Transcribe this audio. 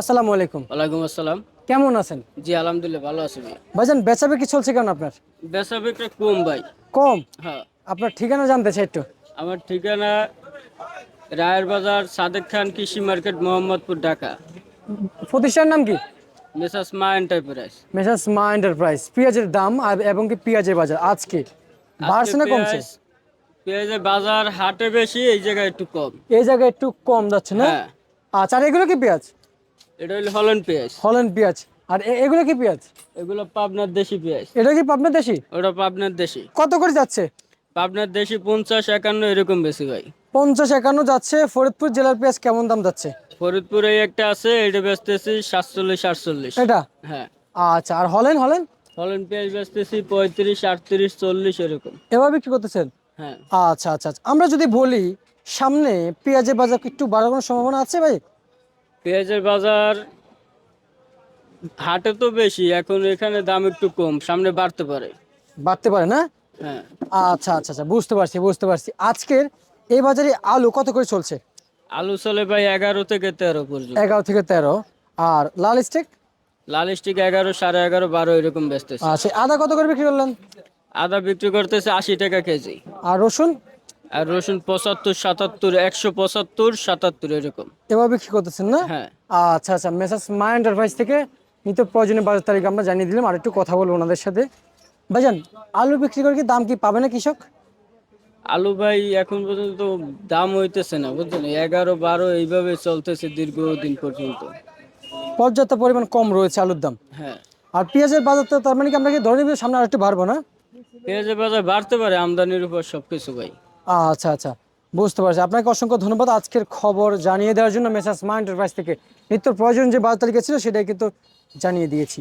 আসসালামু আলাইকুম। ওয়ালাইকুম আসসালাম। কেমন আছেন? জি আলহামদুলিল্লাহ ভালো আছি ভাই। ভাইজান বেচাবেচি চলছে কেমন আপনার? বেচা বিক্রি কম ভাই। কম। হ্যাঁ, আপনার ঠিকানা জানতে চাই একটু। আমার ঠিকানা রায়ের বাজার সাদেক খান কৃষি মার্কেট মোহাম্মদপুর ঢাকা। প্রতিষ্ঠানের নাম কি? মেসাস মা এন্টারপ্রাইজ। মেসার্স মা এন্টারপ্রাইজ। পেঁয়াজের দাম এবং কি পেঁয়াজের বাজার আজকে আজকে বাড়ছে না কমছে? পেঁয়াজের বাজার হাটে বেশি, এই জায়গায় একটু কম। এই জায়গায় একটু কম যাচ্ছে না? হ্যাঁ, আচ্ছা, আর এগুলো কি পেঁয়াজ? এটা হলো হল্যান্ড পেঁয়াজ। হল্যান্ড পেঁয়াজ। আর এগুলো কি পেঁয়াজ? এগুলো পাবনার দেশি পেঁয়াজ। এটা কি পাবনা দেশি? ওটা পাবনার দেশি। কত করে যাচ্ছে? পাবনার দেশি 50-51 এরকম বেশি ভাই। 50-51 যাচ্ছে। ফরিদপুর জেলার পেঁয়াজ কেমন দাম যাচ্ছে? ফরিদপুরে একটা আছে, এটা বেচতেছি 47-48। এটা। হ্যাঁ, আচ্ছা, আর হল্যান্ড হল্যান্ড হল্যান্ড পেঁয়াজ বেচতেছি 35-38-40 এরকম। এভাবে বিক্রি করতেছেন? হ্যাঁ, আচ্ছা আচ্ছা আচ্ছা। আমরা যদি বলি সামনে পেঁয়াজের বাজার কি একটু বাড়ানোর সম্ভাবনা আছে ভাই? পেঁয়াজের বাজার হাটে তো বেশি, এখন এখানে দাম একটু কম, সামনে বাড়তে পারে। বাড়তে পারে না? হ্যাঁ, আচ্ছা আচ্ছা আচ্ছা, বুঝতে পারছি বুঝতে পারছি। আজকের এই বাজারে আলু কত করে চলছে? আলু চলে ভাই 11 থেকে 13 পর্যন্ত। 11 থেকে 13। আর লাল স্টিক? লাল স্টিক 11, 11.5, 12 এরকম বেচতেছে। আচ্ছা, আদা কত করে বিক্রি করলেন? আদা বিক্রি করতেছে 80 টাকা কেজি। আর রসুন? আর রসুন 75-77, 175-77 এরকম। এভাবে বিক্রি করতেছেন না? হ্যাঁ, আচ্ছা আচ্ছা, মেসার্স মা এন্টারপ্রাইজ থেকে নিত্য প্রয়োজনীয় বাজার তালিকা আমরা জানিয়ে দিলাম। আর একটু কথা বলবো ওনাদের সাথে। ভাইজান, আলু বিক্রি করে কি দাম কি পাবে না কৃষক? আলু ভাই এখন পর্যন্ত দাম হইতেছে না বুঝছেন, 11-12 এইভাবে চলতেছে দীর্ঘদিন পর্যন্ত। পর্যাপ্ত পরিমাণ কম রয়েছে আলুর দাম। হ্যাঁ, আর পেঁয়াজের বাজার তো তার মানে কি আমরা কি ধরে নিব সামনে আর একটু বাড়বো না? পেঁয়াজের বাজার বাড়তে পারে আমদানির উপর সবকিছু ভাই। আচ্ছা আচ্ছা, বুঝতে পারছি। আপনাকে অসংখ্য ধন্যবাদ আজকের খবর জানিয়ে দেওয়ার জন্য। মেসার্স মা এন্টারপ্রাইজ থেকে নিত্য প্রয়োজন যে বাজার তালিকা ছিল সেটাই কিন্তু জানিয়ে দিয়েছি।